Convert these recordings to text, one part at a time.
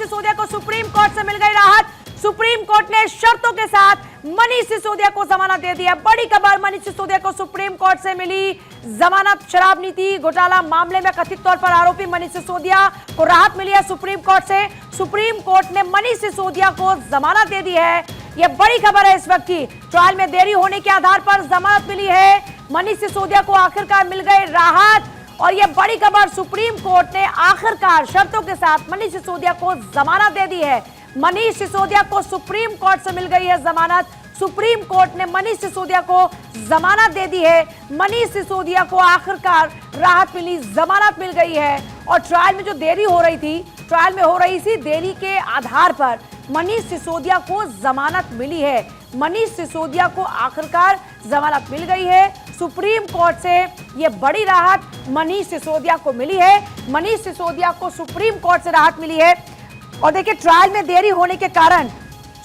सिसोदिया को supreme court से मिल गई राहत। सुप्रीम कोर्ट ने शर्तों के साथ मनीष सिसोदिया को जमानत दे दी है। बड़ी खबर, मनीष सिसोदिया को सुप्रीम कोर्ट से मिली जमानत। शराब नीति घोटाला मामले में कथित तौर पर आरोपी मनीष सिसोदिया को राहत मिली है सुप्रीम कोर्ट से। सुप्रीम कोर्ट ने मनीष सिसोदिया को जमानत दे दी है। यह बड़ी खबर है इस वक्त की। ट्रायल में देरी होने के आधार पर जमानत मिली है। मनीष सिसोदिया को आखिरकार मिल गई राहत और यह बड़ी खबर, सुप्रीम कोर्ट ने आखिरकार शर्तों के साथ मनीष सिसोदिया को जमानत दे दी है। मनीष सिसोदिया को सुप्रीम कोर्ट से मिल गई है जमानत। सुप्रीम कोर्ट ने मनीष सिसोदिया को जमानत दे दी है। मनीष सिसोदिया को आखिरकार राहत मिली, जमानत मिल गई है। और ट्रायल में जो देरी हो रही थी, ट्रायल में हो रही थी देरी के आधार पर मनीष सिसोदिया को जमानत मिली है। मनीष सिसोदिया को आखिरकार जमानत मिल गई है। सुप्रीम कोर्ट से यह बड़ी राहत मनीष सिसोदिया को मिली है। मनीष सिसोदिया को सुप्रीम कोर्ट से राहत मिली है। और देखिए, ट्रायल में देरी होने के कारण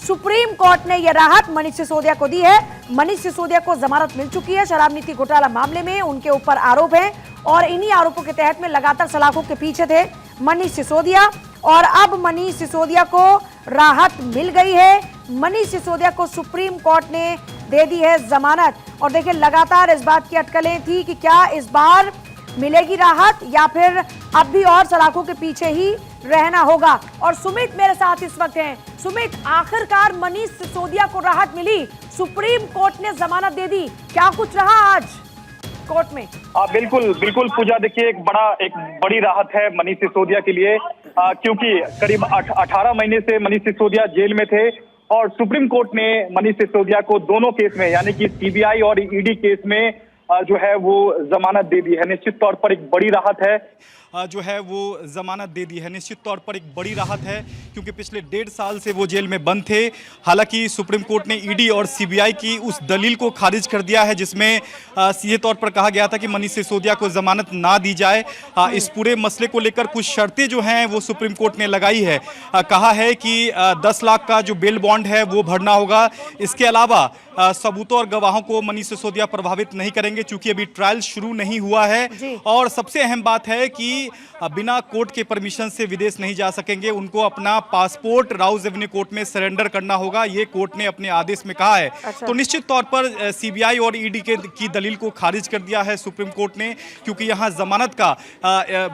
सुप्रीम कोर्ट ने यह राहत मनीष सिसोदिया को दी है। मनीष सिसोदिया को जमानत मिल चुकी है। शराब नीति घोटाला मामले में उनके ऊपर आरोप हैं और इन्हीं आरोपों के तहत में लगातार सलाखों के पीछे थे मनीष सिसोदिया। और अब मनीष सिसोदिया को राहत मिल गई है। मनीष सिसोदिया को सुप्रीम कोर्ट ने दे दी है जमानत। और देखिए, लगातार इस बात की अटकलें थी कि क्या इस बार मिलेगी राहत या फिर अब भी और सलाखों के पीछे ही रहना होगा। और सुमित मेरे साथ इस वक्त हैं। सुमित, आखिरकार मनीष सिसोदिया को राहत मिली, सुप्रीम कोर्ट ने जमानत दे दी, क्या कुछ रहा आज कोर्ट में? बिल्कुल बिल्कुल पूजा, देखिए एक बड़ी राहत है मनीष सिसोदिया के लिए, क्योंकि करीब 18 महीने से मनीष सिसोदिया जेल में थे और सुप्रीम कोर्ट ने मनीष सिसोदिया को दोनों केस में, यानी कि सीबीआई और ईडी केस में जो है वो जमानत दे दी है। निश्चित तौर पर एक बड़ी राहत है, जो है वो जमानत दे दी है। निश्चित तौर पर एक बड़ी राहत है क्योंकि पिछले 1.5 साल से वो जेल में बंद थे। हालांकि सुप्रीम कोर्ट ने ईडी और सीबीआई की उस दलील को खारिज कर दिया है जिसमें सीधे तौर पर कहा गया था कि मनीष सिसोदिया को जमानत ना दी जाए। इस पूरे मसले को लेकर कुछ शर्तें जो हैं वो सुप्रीम कोर्ट ने लगाई है। कहा है कि 10 लाख का जो बेल बॉन्ड है वो भरना होगा। इसके अलावा सबूतों और गवाहों को मनीष सिसोदिया प्रभावित नहीं करेंगे क्योंकि अभी ट्रायल शुरू नहीं हुआ है। और सबसे अहम बात है कि बिना कोर्ट के परमिशन से विदेश नहीं जा सकेंगे। उनको अपना पासपोर्ट राउज एवेन्यू कोर्ट में सरेंडर करना होगा, ये कोर्ट ने अपने आदेश में कहा है। अच्छा। तो निश्चित तौर पर सीबीआई और ईडी की दलील को खारिज कर दिया है सुप्रीम कोर्ट ने, क्योंकि यहां जमानत का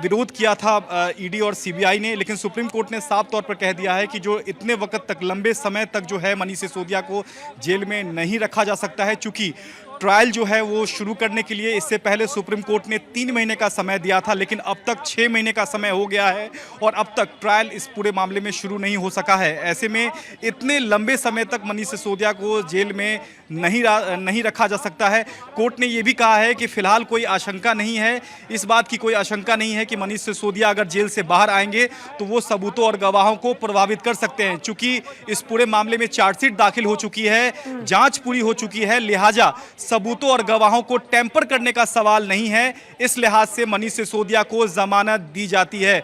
विरोध किया था ईडी और सीबीआई ने। लेकिन सुप्रीम कोर्ट ने साफ तौर पर कह दिया है कि जो इतने वक्त तक, लंबे समय तक जो है मनीष सिसोदिया को जेल में नहीं रखा जा सकता है, चूंकि ट्रायल जो है वो शुरू करने के लिए इससे पहले सुप्रीम कोर्ट ने 3 महीने का समय दिया था, लेकिन अब तक 6 महीने का समय हो गया है और अब तक ट्रायल इस पूरे मामले में शुरू नहीं हो सका है। ऐसे में इतने लंबे समय तक मनीष सिसोदिया को जेल में नहीं रखा जा सकता है। कोर्ट ने ये भी कहा है कि फिलहाल कोई आशंका नहीं है, इस बात की कोई आशंका नहीं है कि मनीष सिसोदिया अगर जेल से बाहर आएंगे तो वो सबूतों और गवाहों को प्रभावित कर सकते हैं। चूंकि इस पूरे मामले में चार्जशीट दाखिल हो चुकी है, जांच पूरी हो चुकी है, लिहाजा सबूतों और गवाहों को टेम्पर करने का सवाल नहीं है। इस लिहाज से मनीष सिसोदिया को जमानत दी जाती है।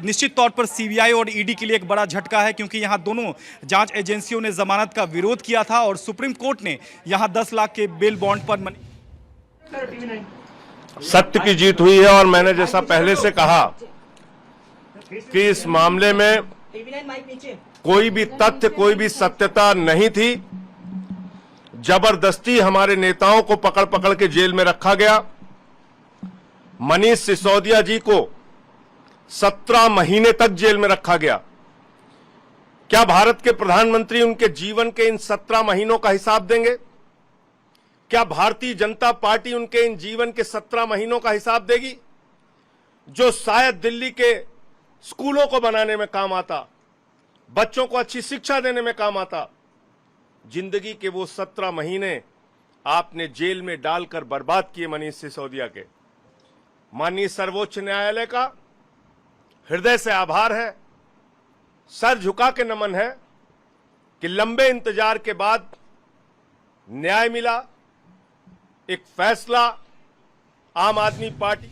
निश्चित तौर पर सीबीआई और ईडी के लिए एक बड़ा झटका है क्योंकि यहां दोनों जांच एजेंसियों ने जमानत का विरोध किया था और सुप्रीम कोर्ट ने यहां 10 लाख के बेल बॉन्ड पर सत्य की जीत हुई है। और मैंने जैसा पहले से कहा कि इस मामले में कोई भी तथ्य, कोई भी सत्यता नहीं थी। जबरदस्ती हमारे नेताओं को पकड़ पकड़ के जेल में रखा गया। मनीष सिसोदिया जी को 17 महीने तक जेल में रखा गया। क्या भारत के प्रधानमंत्री उनके जीवन के इन 17 महीनों का हिसाब देंगे? क्या भारतीय जनता पार्टी उनके इन जीवन के 17 महीनों का हिसाब देगी, जो शायद दिल्ली के स्कूलों को बनाने में काम आता, बच्चों को अच्छी शिक्षा देने में काम आता? जिंदगी के वो 17 महीने आपने जेल में डालकर बर्बाद किए मनीष सिसोदिया के। माननीय सर्वोच्च न्यायालय का हृदय से आभार है, सर झुका के नमन है कि लंबे इंतजार के बाद न्याय मिला, एक फैसला। आम आदमी पार्टी,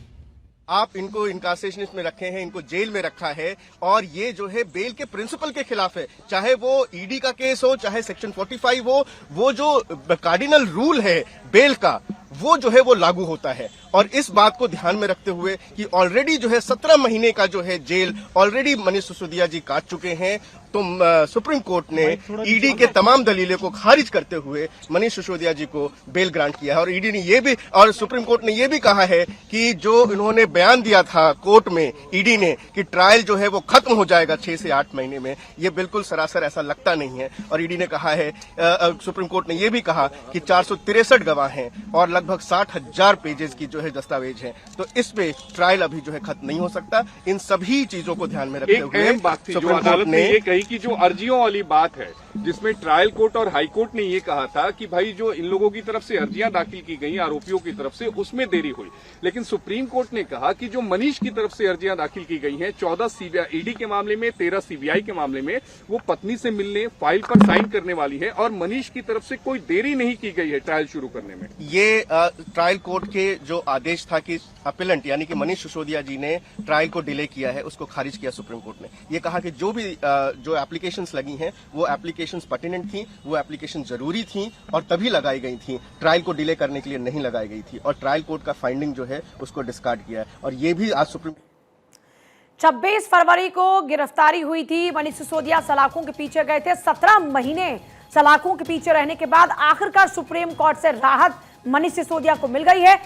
आप इनको इनकार्सेशनिस्ट में रखे हैं, इनको जेल में रखा है और ये जो है बेल के प्रिंसिपल के खिलाफ है। चाहे वो ईडी का केस हो, चाहे सेक्शन 45 हो, वो जो कार्डिनल रूल है बेल का, वो जो है वो लागू होता है। और इस बात को ध्यान में रखते हुए कि ऑलरेडी जो है 17 महीने का जो है जेल ऑलरेडी मनीष सिसोदिया जी काट चुके हैं, तो सुप्रीम कोर्ट ने ईडी के तमाम दलीलों को खारिज करते हुए मनीष सिसोदिया जी को बेल ग्रांट किया है। और ईडी ने ये भी और सुप्रीम कोर्ट ने ये भी कहा है कि जो इन्होंने बयान दिया था कोर्ट में ईडी ने कि ट्रायल जो है वो खत्म हो जाएगा 6 से 8 महीने में, ये बिल्कुल सरासर ऐसा लगता नहीं है। और ईडी ने कहा है, सुप्रीम कोर्ट ने ये भी कहा कि 463 गवाह हैं और लगभग 60,000 पेजेस की जो है दस्तावेज है, तो इस पे ट्रायल अभी जो है खत्म नहीं हो सकता। इन सभी चीजों को ध्यान में रखते एक हुए अहम बात थी जो अदालत ने ये कही कि जो अर्जियों वाली बात है, जिसमें ट्रायल कोर्ट और हाई कोर्ट ने ये कहा था कि भाई जो इन लोगों की तरफ से अर्जियां दाखिल की गई आरोपियों की तरफ से, उसमें देरी हुई, लेकिन सुप्रीम कोर्ट ने कहा कि जो मनीष की तरफ से अर्जियां दाखिल की गई हैं, 14 सीबीआई ईडी के मामले में, 13 सीबीआई के मामले में, वो पत्नी से मिलने फाइल पर साइन करने वाली है और मनीष की तरफ से कोई देरी नहीं की गई है ट्रायल शुरू करने में। ये ट्रायल कोर्ट के जो आदेश था कि अपीलेंट यानी कि मनीष सिसोदिया जी ने ट्रायल को डिले किया है, उसको खारिज किया सुप्रीम कोर्ट ने। ये कहा कि जो भी जो एप्लीकेशंस लगी हैं वो एप्लीकेशंस पर्टिनेंट थी, वो एप्लीकेशन जरूरी थी और तभी लगाई गई थी, ट्रायल को डिले करने के लिए नहीं लगाई गई थी। और ट्रायल कोर्ट का फाइंडिंग जो है उसको डिस्कार्ड किया है। और ये भी आज सुप्रीम 26 फरवरी को गिरफ्तारी हुई थी। मनीष सिसोदिया सलाखों के पीछे गए थे। 17 महीने सलाखों के पीछे रहने के बाद आखिरकार सुप्रीम कोर्ट से राहत मनीष सिसोदिया को मिल गई है।